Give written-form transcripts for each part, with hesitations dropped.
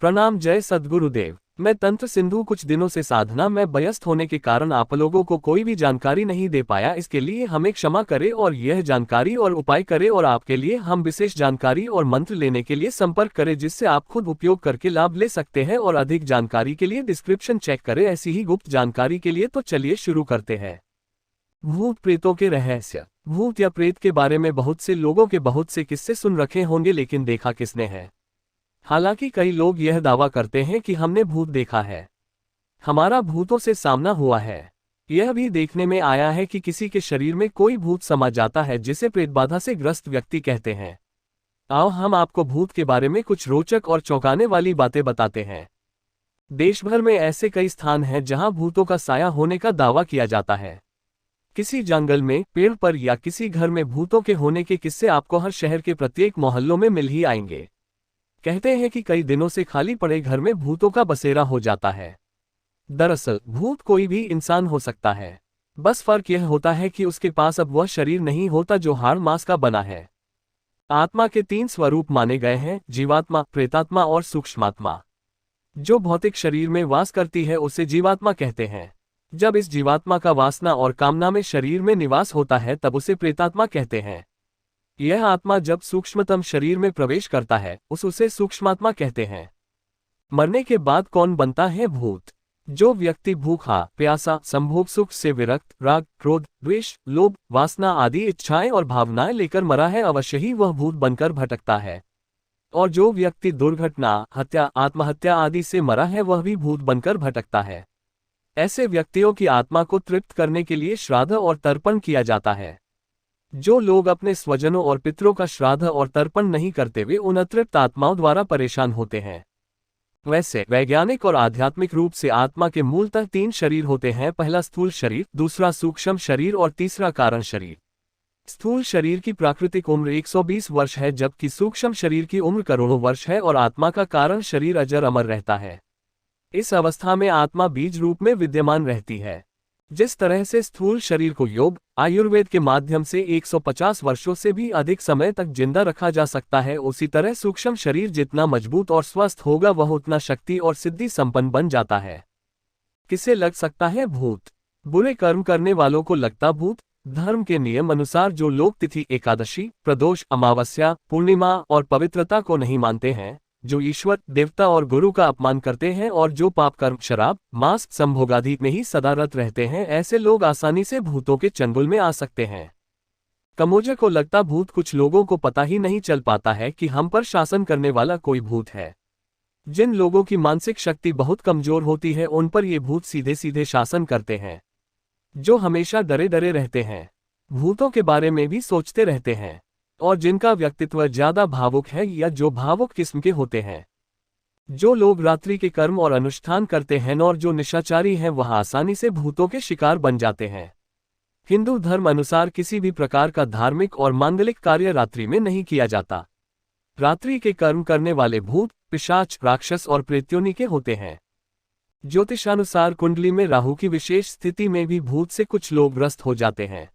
प्रणाम। जय सद्गुरुदेव। मैं तंत्र सिंधु कुछ दिनों से साधना में व्यस्त होने के कारण आप लोगों को कोई भी जानकारी नहीं दे पाया। इसके लिए हमें क्षमा करें और यह जानकारी और उपाय करें और आपके लिए हम विशेष जानकारी और मंत्र लेने के लिए संपर्क करें जिससे आप खुद उपयोग करके लाभ ले सकते हैं। और अधिक जानकारी के लिए डिस्क्रिप्शन चेक करें। ऐसी ही गुप्त जानकारी के लिए तो चलिए शुरू करते हैं। भूत प्रेतों के रहस्य। भूत या प्रेत के बारे में बहुत से लोगों के बहुत से किस्से सुन रखे होंगे, लेकिन देखा किसने है? हालांकि कई लोग यह दावा करते हैं कि हमने भूत देखा है, हमारा भूतों से सामना हुआ है। यह भी देखने में आया है कि किसी के शरीर में कोई भूत समा जाता है जिसे प्रेतबाधा से ग्रस्त व्यक्ति कहते हैं। आओ हम आपको भूत के बारे में कुछ रोचक और चौंकाने वाली बातें बताते हैं। देश भर में ऐसे कई स्थान हैं जहां भूतों का साया होने का दावा किया जाता है। किसी जंगल में, पेड़ पर या किसी घर में भूतों के होने के किस्से आपको हर शहर के प्रत्येक मोहल्लों में मिल ही आएंगे। कहते हैं कि कई दिनों से खाली पड़े घर में भूतों का बसेरा हो जाता है। दरअसल भूत कोई भी इंसान हो सकता है, बस फर्क यह होता है कि उसके पास अब वह शरीर नहीं होता जो हाड़ मांस का बना है। आत्मा के 3 स्वरूप माने गए हैं: जीवात्मा, प्रेतात्मा और सूक्ष्मात्मा। जो भौतिक शरीर में वास करती है उसे जीवात्मा कहते हैं। जब इस जीवात्मा का वासना और कामना में शरीर में निवास होता है तब उसे प्रेतात्मा कहते हैं। यह आत्मा जब सूक्ष्मतम शरीर में प्रवेश करता है उसे सूक्ष्मात्मा कहते हैं। मरने के बाद कौन बनता है भूत? जो व्यक्ति भूखा, प्यासा, संभोग सुख से विरक्त, राग, क्रोध, द्वेष, लोभ, वासना आदि इच्छाएं और भावनाएं लेकर मरा है अवश्य ही वह भूत बनकर भटकता है। और जो व्यक्ति दुर्घटना, हत्या, आत्महत्या आदि से मरा है वह भी भूत बनकर भटकता है। ऐसे व्यक्तियों की आत्मा को तृप्त करने के लिए श्राद्ध और तर्पण किया जाता है। जो लोग अपने स्वजनों और पितरों का श्राद्ध और तर्पण नहीं करते वे उन अतृप्त आत्माओं द्वारा परेशान होते हैं। वैसे वैज्ञानिक और आध्यात्मिक रूप से आत्मा के मूलतः 3 शरीर होते हैं। पहला स्थूल शरीर, दूसरा सूक्ष्म शरीर और तीसरा कारण शरीर। स्थूल शरीर की प्राकृतिक उम्र 120 वर्ष है, जबकि सूक्ष्म शरीर की उम्र करोड़ों वर्ष है और आत्मा का कारण शरीर अजर अमर रहता है। इस अवस्था में आत्मा बीज रूप में विद्यमान रहती है। जिस तरह से स्थूल शरीर को योग, आयुर्वेद के माध्यम से 150 वर्षों से भी अधिक समय तक जिंदा रखा जा सकता है, उसी तरह सूक्ष्म शरीर जितना मजबूत और स्वस्थ होगा वह उतना शक्ति और सिद्धि संपन्न बन जाता है। किसे लग सकता है भूत? बुरे कर्म करने वालों को लगता भूत। धर्म के नियम अनुसार जो लोग तिथि, एकादशी, प्रदोष, अमावस्या, पूर्णिमा और पवित्रता को नहीं मानते हैं, जो ईश्वर, देवता और गुरु का अपमान करते हैं और जो पाप कर्म, शराब, मांस, संभोगादि में ही सदा रत रहते हैं, ऐसे लोग आसानी से भूतों के चंगुल में आ सकते हैं। कमोजे को लगता भूत। कुछ लोगों को पता ही नहीं चल पाता है कि हम पर शासन करने वाला कोई भूत है। जिन लोगों की मानसिक शक्ति बहुत कमजोर होती है उन पर ये भूत सीधे सीधे शासन करते हैं। जो हमेशा डरे डरे रहते हैं, भूतों के बारे में भी सोचते रहते हैं, और जिनका व्यक्तित्व ज्यादा भावुक है या जो भावुक किस्म के होते हैं। जो लोग रात्रि के कर्म और अनुष्ठान करते हैं और जो निशाचारी हैं वह आसानी से भूतों के शिकार बन जाते हैं। हिंदू धर्म अनुसार किसी भी प्रकार का धार्मिक और मांगलिक कार्य रात्रि में नहीं किया जाता। रात्रि के कर्म करने वाले भूत, पिशाच, राक्षस और प्रेत्योनि के होते हैं। ज्योतिषानुसार कुंडली में राहु की विशेष स्थिति में भी भूत से कुछ लोग ग्रस्त हो जाते हैं।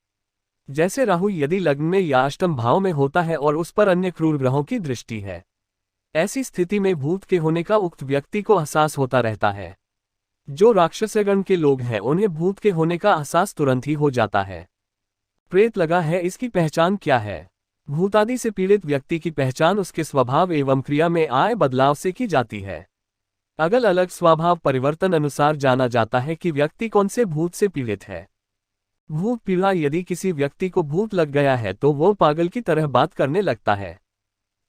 जैसे राहु यदि लग्न में या अष्टम भाव में होता है और उस पर अन्य क्रूर ग्रहों की दृष्टि है, ऐसी स्थिति में भूत के होने का उक्त व्यक्ति को एहसास होता रहता है। जो राक्षसगण के लोग हैं उन्हें भूत के होने का एहसास तुरंत ही हो जाता है। प्रेत लगा है, इसकी पहचान क्या है? भूतादि से पीड़ित व्यक्ति की पहचान उसके स्वभाव एवं क्रिया में आए बदलाव से की जाती है। अलग अलग स्वभाव परिवर्तन अनुसार जाना जाता है कि व्यक्ति कौन से भूत से पीड़ित है। भूत पीड़ा। यदि किसी व्यक्ति को भूत लग गया है तो वह पागल की तरह बात करने लगता है।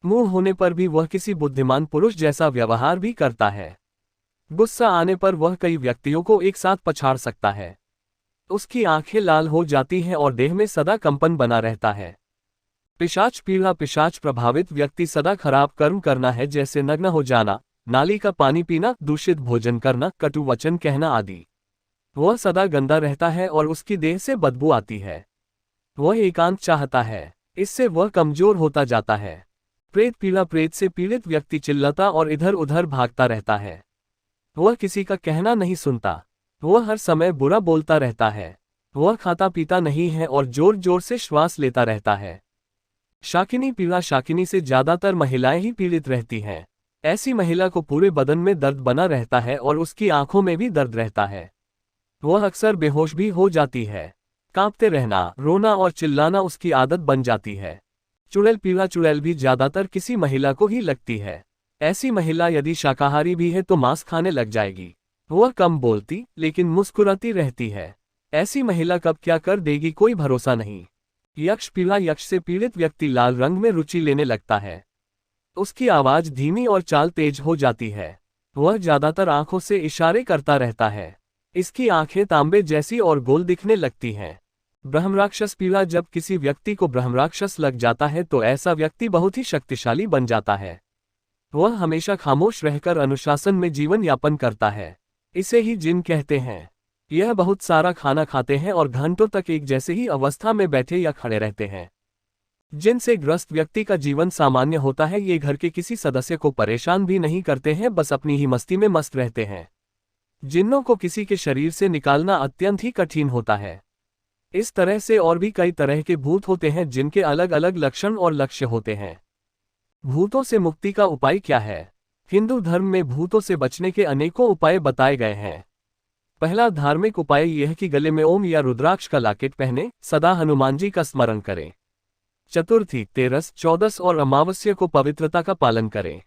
मुंह होने पर भी वह किसी बुद्धिमान पुरुष जैसा व्यवहार भी करता है। गुस्सा आने पर वह कई व्यक्तियों को एक साथ पछाड़ सकता है। उसकी आंखें लाल हो जाती हैं और देह में सदा कंपन बना रहता है। पिशाच पीड़ा। पिशाच प्रभावित व्यक्ति सदा खराब कर्म करना है, जैसे नग्न हो जाना, नाली का पानी पीना, दूषित भोजन करना, कटु वचन कहना आदि। वह सदा गंदा रहता है और उसकी देह से बदबू आती है। वह एकांत चाहता है, इससे वह कमजोर होता जाता है। प्रेत पीड़ा। प्रेत से पीड़ित व्यक्ति चिल्लाता और इधर उधर भागता रहता है। वह किसी का कहना नहीं सुनता। वह हर समय बुरा बोलता रहता है। वह खाता पीता नहीं है और जोर जोर से श्वास लेता रहता है। शाकिनी पीड़ा। शाकिनी से ज्यादातर महिलाएं ही पीड़ित रहती हैं। ऐसी महिला को पूरे बदन में दर्द बना रहता है और उसकी आंखों में भी दर्द रहता है। वह अक्सर बेहोश भी हो जाती है। कांपते रहना, रोना और चिल्लाना उसकी आदत बन जाती है। चुड़ैल, पीला चुड़ैल भी ज्यादातर किसी महिला को ही लगती है। ऐसी महिला यदि शाकाहारी भी है तो मांस खाने लग जाएगी। वह कम बोलती लेकिन मुस्कुराती रहती है। ऐसी महिला कब क्या कर देगी कोई भरोसा नहीं। यक्ष, पीला यक्ष से पीड़ित व्यक्ति लाल रंग में रुचि लेने लगता है। उसकी आवाज धीमी और चाल तेज हो जाती है। वह ज्यादातर आंखों से इशारे करता रहता है। इसकी आंखें तांबे जैसी और गोल दिखने लगती हैं। ब्रह्मराक्षस, पीला, जब किसी व्यक्ति को ब्रह्मराक्षस लग जाता है तो ऐसा व्यक्ति बहुत ही शक्तिशाली बन जाता है। वह हमेशा खामोश रहकर अनुशासन में जीवन यापन करता है। इसे ही जिन कहते हैं। यह बहुत सारा खाना खाते हैं और घंटों तक एक जैसे ही अवस्था में बैठे या खड़े रहते हैं। जिनसे ग्रस्त व्यक्ति का जीवन सामान्य होता है। ये घर के किसी सदस्य को परेशान भी नहीं करते हैं, बस अपनी ही मस्ती में मस्त रहते हैं। जिन्नों को किसी के शरीर से निकालना अत्यंत ही कठिन होता है। इस तरह से और भी कई तरह के भूत होते हैं जिनके अलग अलग लक्षण और लक्ष्य होते हैं। भूतों से मुक्ति का उपाय क्या है? हिंदू धर्म में भूतों से बचने के अनेकों उपाय बताए गए हैं। पहला धार्मिक उपाय यह कि गले में ओम या रुद्राक्ष का लॉकेट पहने, सदा हनुमान जी का स्मरण करें। चतुर्थी, तेरस, चौदस और अमावस्या को पवित्रता का पालन करें।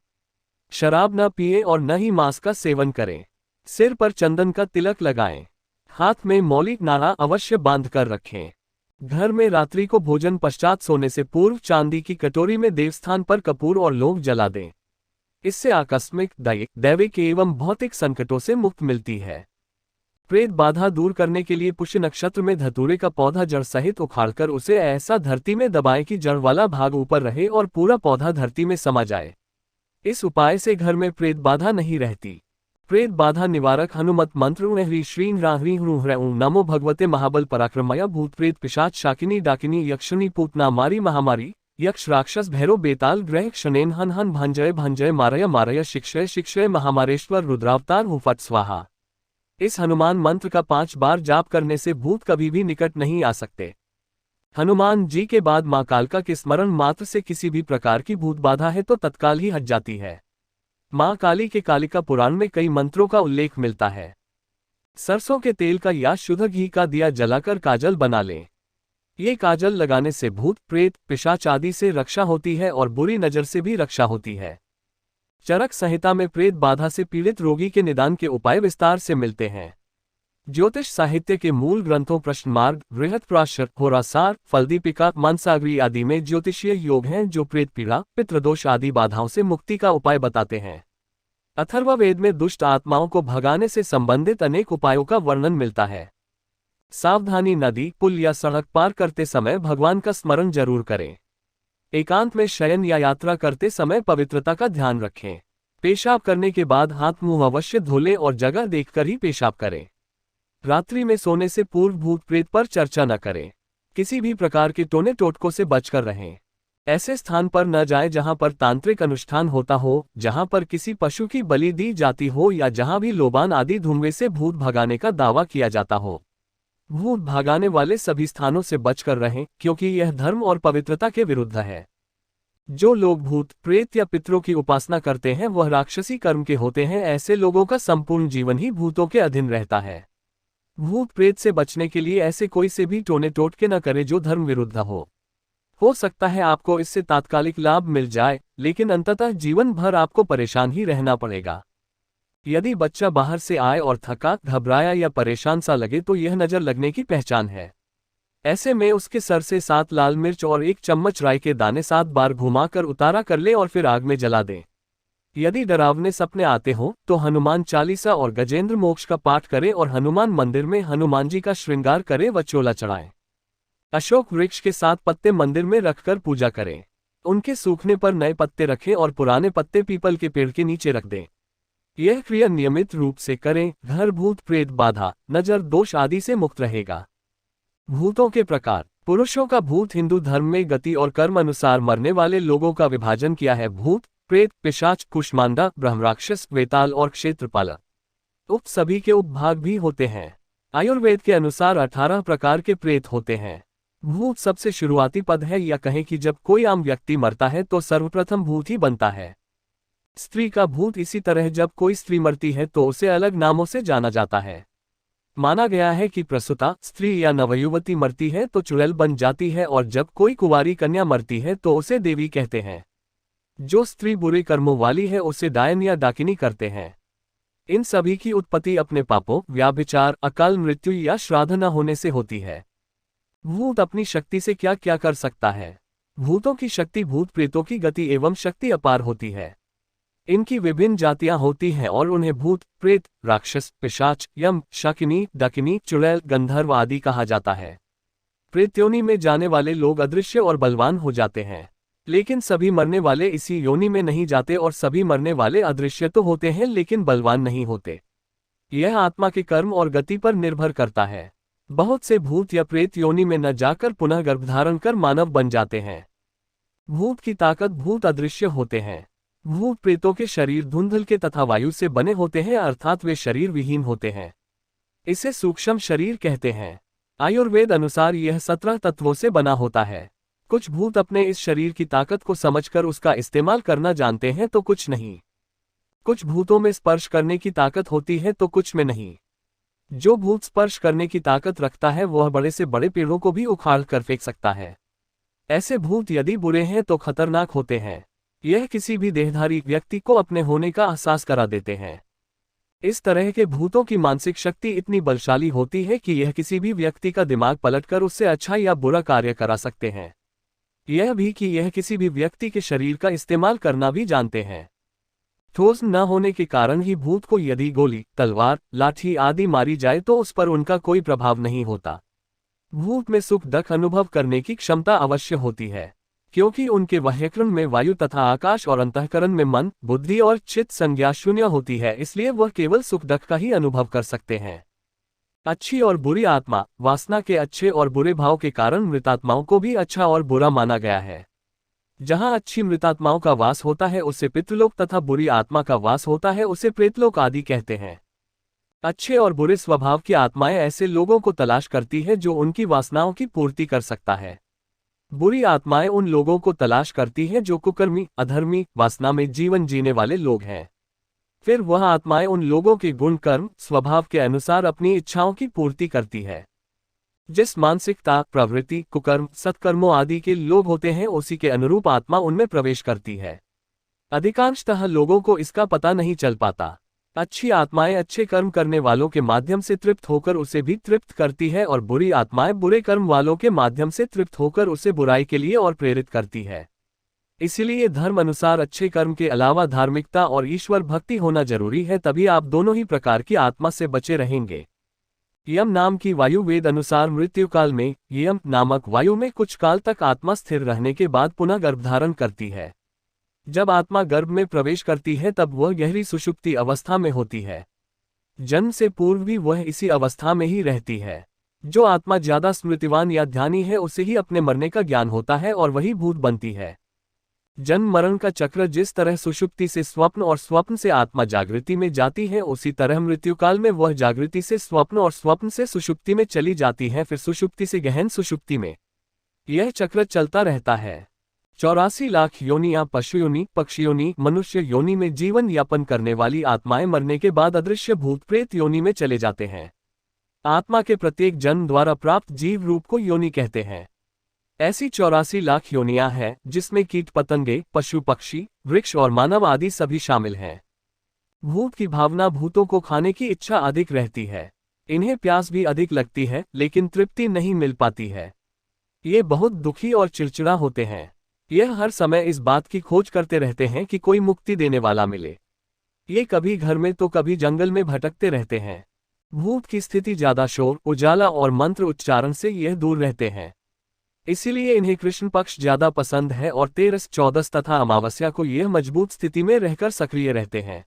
शराब न पिए और न ही मांस का सेवन करें। सिर पर चंदन का तिलक लगाएं। हाथ में मौलिक नारा अवश्य बांध कर रखें। घर में रात्रि को भोजन पश्चात सोने से पूर्व चांदी की कटोरी में देवस्थान पर कपूर और लौंग जला दें। इससे आकस्मिक, दैविक एवं भौतिक संकटों से मुक्ति मिलती है। प्रेत बाधा दूर करने के लिए पुष्य नक्षत्र में धतूरे का पौधा जड़ सहित उखाड़कर उसे ऐसा धरती में दबाएं कि जड़ वाला भाग ऊपर रहे और पूरा पौधा धरती में समा जाए। इस उपाय से घर में प्रेत बाधा नहीं रहती। प्रेत बाधा निवारक हनुमत मंत्र ह्रीं श्रीं ह्रीं नमो भगवते महाबल पराक्रमया भूत प्रेत पिशाच शाकिनी डाकिनी यक्षिणी पूतना मारी महामारी यक्ष राक्षस भैरव बेताल ग्रह क्षणेन हन हन भंजय भंजय मारय मारय शिक्षय शिक्षय महामारेश्वर रुद्रावतार हुफट स्वाहा। इस हनुमान मंत्र का 5 बार जाप करने से भूत कभी भी निकट नहीं आ सकते। हनुमान जी के बाद मां कालिका के स्मरण मात्र से किसी भी प्रकार की भूत बाधा है तो तत्काल ही हट जाती है। मां काली के कालिका पुराण में कई मंत्रों का उल्लेख मिलता है। सरसों के तेल का या शुद्ध घी का दिया जलाकर काजल बना लें। ये काजल लगाने से भूत, प्रेत, पिशाच आदि से रक्षा होती है और बुरी नजर से भी रक्षा होती है। चरक संहिता में प्रेत बाधा से पीड़ित रोगी के निदान के उपाय विस्तार से मिलते हैं। ज्योतिष साहित्य के मूल ग्रंथों प्रश्नमार्ग, बृहत्पराशर, होरासार, फलदीपिका, मानसागरी आदि में ज्योतिषीय योग हैं जो प्रेत पीड़ा, पितृदोष आदि बाधाओं से मुक्ति का उपाय बताते हैं। अथर्ववेद में दुष्ट आत्माओं को भगाने से संबंधित अनेक उपायों का वर्णन मिलता है। सावधानी, नदी, पुल या सड़क पार करते समय भगवान का स्मरण जरूर करें। एकांत में शयन या यात्रा करते समय पवित्रता का ध्यान रखें। पेशाब करने के बाद हाथ मुंह अवश्य धो लें और जगह देखकर ही पेशाब करें। रात्रि में सोने से पूर्व भूत प्रेत पर चर्चा न करें। किसी भी प्रकार के टोने टोटकों से बचकर रहें। ऐसे स्थान पर न जाएं जहां पर तांत्रिक अनुष्ठान होता हो, जहां पर किसी पशु की बलि दी जाती हो या जहां भी लोबान आदि धुएं से भूत भगाने का दावा किया जाता हो। भूत भगाने वाले सभी स्थानों से बचकर रहें क्योंकि यह धर्म और पवित्रता के विरुद्ध है। जो लोग भूत, प्रेत या पितरों की उपासना करते हैं वह राक्षसी कर्म के होते हैं। ऐसे लोगों का संपूर्ण जीवन ही भूतों के अधीन रहता है। भूत प्रेत से बचने के लिए ऐसे कोई से भी टोने टोटके न करें जो धर्म विरुद्ध हो सकता है आपको इससे तात्कालिक लाभ मिल जाए, लेकिन अंततः जीवन भर आपको परेशान ही रहना पड़ेगा। यदि बच्चा बाहर से आए और थका, घबराया या परेशान सा लगे तो यह नजर लगने की पहचान है। ऐसे में उसके सर से 7 लाल मिर्च और 1 चम्मच राई के दाने 7 बार घुमाकर उतारा कर ले और फिर आग में जला दें। यदि डरावने सपने आते हों तो हनुमान चालीसा और गजेंद्र मोक्ष का पाठ करें और हनुमान मंदिर में हनुमान जी का श्रृंगार करें व चोला चढ़ाएं। अशोक वृक्ष के 7 पत्ते मंदिर में रखकर पूजा करें। उनके सूखने पर नए पत्ते रखें और पुराने पत्ते पीपल के पेड़ के नीचे रख दें। यह क्रिया नियमित रूप से करें। घर भूत प्रेत बाधा, नजर दोष आदि से मुक्त रहेगा। भूतों के प्रकार। पुरुषों का भूत हिंदू धर्म में गति और कर्म अनुसार मरने वाले लोगों का विभाजन किया है। भूत, प्रेत, पिशाच, कुष्मांडा, ब्रह्मराक्षस, वेताल और क्षेत्रपाल। सभी के उपभाग भी होते हैं। आयुर्वेद के अनुसार 18 प्रकार के प्रेत होते हैं। भूत सबसे शुरुआती पद है, या कहें कि जब कोई आम व्यक्ति मरता है तो सर्वप्रथम भूत ही बनता है। स्त्री का भूत इसी तरह जब कोई स्त्री मरती है तो उसे अलग नामों से जाना जाता है। माना गया है कि प्रसूता स्त्री या नवयुवती मरती है तो चुड़ैल बन जाती है और जब कोई कुंवारी कन्या मरती है तो उसे देवी कहते हैं। जो स्त्री बुरे कर्मों वाली है उसे डायन या डाकिनी करते हैं। इन सभी की उत्पत्ति अपने पापों, व्याभिचार, अकाल मृत्यु या श्राद्ध न होने से होती है। भूत अपनी शक्ति से क्या क्या कर सकता है। भूतों की शक्ति भूत प्रेतों की गति एवं शक्ति अपार होती है। इनकी विभिन्न जातियां होती हैं और उन्हें भूत, प्रेत, राक्षस, पिशाच, यम, शाकिनी, डाकिनी, चुड़ैल, गंधर्व आदि कहा जाता है। प्रेत योनि में जाने वाले लोग अदृश्य और बलवान हो जाते हैं, लेकिन सभी मरने वाले इसी योनि में नहीं जाते और सभी मरने वाले अदृश्य तो होते हैं लेकिन बलवान नहीं होते। यह आत्मा के कर्म और गति पर निर्भर करता है। बहुत से भूत या प्रेत योनि में न जाकर पुनः गर्भधारण कर मानव बन जाते हैं। भूत की ताकत भूत अदृश्य होते हैं। भूत प्रेतों के शरीर धुंधल के तथा वायु से बने होते हैं, अर्थात वे शरीर विहीन होते हैं। इसे सूक्ष्म शरीर कहते हैं। आयुर्वेद अनुसार यह 17 तत्वों से बना होता है। कुछ भूत अपने इस शरीर की ताकत को समझकर उसका इस्तेमाल करना जानते हैं तो कुछ नहीं। कुछ भूतों में स्पर्श करने की ताकत होती है तो कुछ में नहीं। जो भूत स्पर्श करने की ताकत रखता है वह बड़े से बड़े पेड़ों को भी उखाड़ कर फेंक सकता है। ऐसे भूत यदि बुरे हैं तो खतरनाक होते हैं। यह किसी भी देहधारी व्यक्ति को अपने होने का एहसास करा देते हैं। इस तरह के भूतों की मानसिक शक्ति इतनी बलशाली होती है कि यह किसी भी व्यक्ति का दिमाग पलटकर उससे अच्छा या बुरा कार्य करा सकते हैं। यह भी कि यह किसी भी व्यक्ति के शरीर का इस्तेमाल करना भी जानते हैं। ठोस न होने के कारण ही भूत को यदि गोली, तलवार, लाठी आदि मारी जाए तो उस पर उनका कोई प्रभाव नहीं होता। भूत में सुख दुख अनुभव करने की क्षमता अवश्य होती है, क्योंकि उनके बाह्यकरण में वायु तथा आकाश और अंतःकरण में मन, बुद्धि और चित्त संज्ञा शून्य होती है, इसलिए वह केवल सुख दुख का ही अनुभव कर सकते हैं। अच्छी और बुरी आत्मा, वासना के अच्छे और बुरे भाव के कारण मृतात्माओं को भी अच्छा और बुरा माना गया है। जहां अच्छी मृतात्माओं का वास होता है उसे पितृलोक तथा बुरी आत्मा का वास होता है उसे प्रेतलोक आदि कहते हैं। अच्छे और बुरे स्वभाव की आत्माएं ऐसे लोगों को तलाश करती है जो उनकी वासनाओं की पूर्ति कर सकता है। बुरी आत्माएं उन लोगों को तलाश करती हैं जो कुकर्मी, अधर्मी, वासना में जीवन जीने वाले लोग हैं। फिर वह आत्माएं उन लोगों के गुण, कर्म, स्वभाव के अनुसार अपनी इच्छाओं की पूर्ति करती है। जिस मानसिकता, प्रवृत्ति, कुकर्म, सत्कर्मों आदि के लोग होते हैं उसी के अनुरूप आत्मा उनमें प्रवेश करती है। अधिकांशतः लोगों को इसका पता नहीं चल पाता। अच्छी आत्माएं अच्छे कर्म करने वालों के माध्यम से तृप्त होकर उसे भी तृप्त करती है और बुरी आत्माएं बुरे कर्म वालों के माध्यम से तृप्त होकर उसे बुराई के लिए और प्रेरित करती है। इसलिए धर्म अनुसार अच्छे कर्म के अलावा धार्मिकता और ईश्वर भक्ति होना जरूरी है, तभी आप दोनों ही प्रकार की आत्मा से बचे रहेंगे। यम नाम की वायु वेद अनुसार मृत्यु काल में यम नामक वायु में कुछ काल तक आत्मा स्थिर रहने के बाद पुनः गर्भधारण करती है। जब आत्मा गर्भ में प्रवेश करती है तब वह गहरी सुषुप्ति अवस्था में होती है। जन्म से पूर्व भी वह इसी अवस्था में ही रहती है। जो आत्मा ज्यादा स्मृतिवान या ध्यानी है उसे ही अपने मरने का ज्ञान होता है और वही भूत बनती है। जन्म मरण का चक्र जिस तरह सुषुप्ति से स्वप्न और स्वप्न से आत्मा जागृति में जाती है उसी तरह मृत्यु काल में वह जागृति से स्वप्न और स्वप्न से सुषुप्ति में चली जाती है, फिर सुषुप्ति से गहन सुषुप्ति में। यह चक्र चलता रहता है। 84 लाख योनियां पशु योनि, पक्षी योनि, मनुष्य योनि में जीवन यापन करने वाली आत्माएं मरने के बाद अदृश्य भूत प्रेत योनि में चले जाते हैं। आत्मा के प्रत्येक जन्म द्वारा प्राप्त जीव रूप को योनि कहते हैं। ऐसी 84 लाख योनियां हैं जिसमें कीट पतंगे, पशु पक्षी, वृक्ष और मानव आदि सभी शामिल हैं। भूत की भावना भूतों को खाने की इच्छा अधिक रहती है। इन्हें प्यास भी अधिक लगती है लेकिन तृप्ति नहीं मिल पाती है। ये बहुत दुखी और चिड़चिड़ा होते हैं। यह हर समय इस बात की खोज करते रहते हैं कि कोई मुक्ति देने वाला मिले। ये कभी घर में तो कभी जंगल में भटकते रहते हैं। भूत की स्थिति ज्यादा शोर, उजाला और मंत्र उच्चारण से यह दूर रहते हैं। इसीलिए इन्हें कृष्ण पक्ष ज्यादा पसंद है और 13, 14 तथा अमावस्या को यह मजबूत स्थिति में रहकर सक्रिय रहते हैं।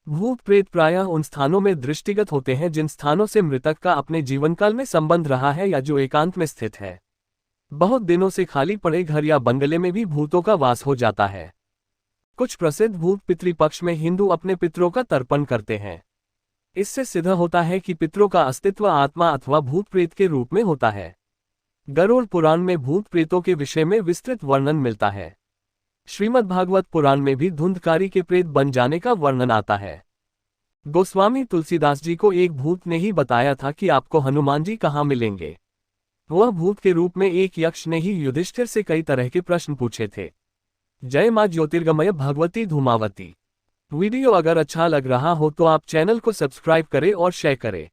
भूत प्रेत प्रायः उन स्थानों में दृष्टिगत होते हैं जिन स्थानों से मृतक का अपने जीवनकाल में संबंध रहा है या जो एकांत में स्थित है। बहुत दिनों से खाली पड़े घर या बंगले में भी भूतों का वास हो जाता है। कुछ प्रसिद्ध भूत पितृपक्ष में हिंदू अपने पितरों का तर्पण करते हैं। इससे सिद्ध होता है कि पितरों का अस्तित्व आत्मा अथवा भूत प्रेत के रूप में होता है। गरुड़ पुराण में भूत प्रेतों के विषय में विस्तृत वर्णन मिलता है। श्रीमद् भागवत पुराण में भी धुंधकारी के प्रेत बन जाने का वर्णन आता है। गोस्वामी तुलसीदास जी को एक भूत ने ही बताया था कि आपको हनुमान जी कहाँ मिलेंगे। वह भूत के रूप में एक यक्ष ने ही युधिष्ठिर से कई तरह के प्रश्न पूछे थे। जय मां ज्योतिर्गमय भगवती धूमावती। वीडियो अगर अच्छा लग रहा हो तो आप चैनल को सब्सक्राइब करें और शेयर करें।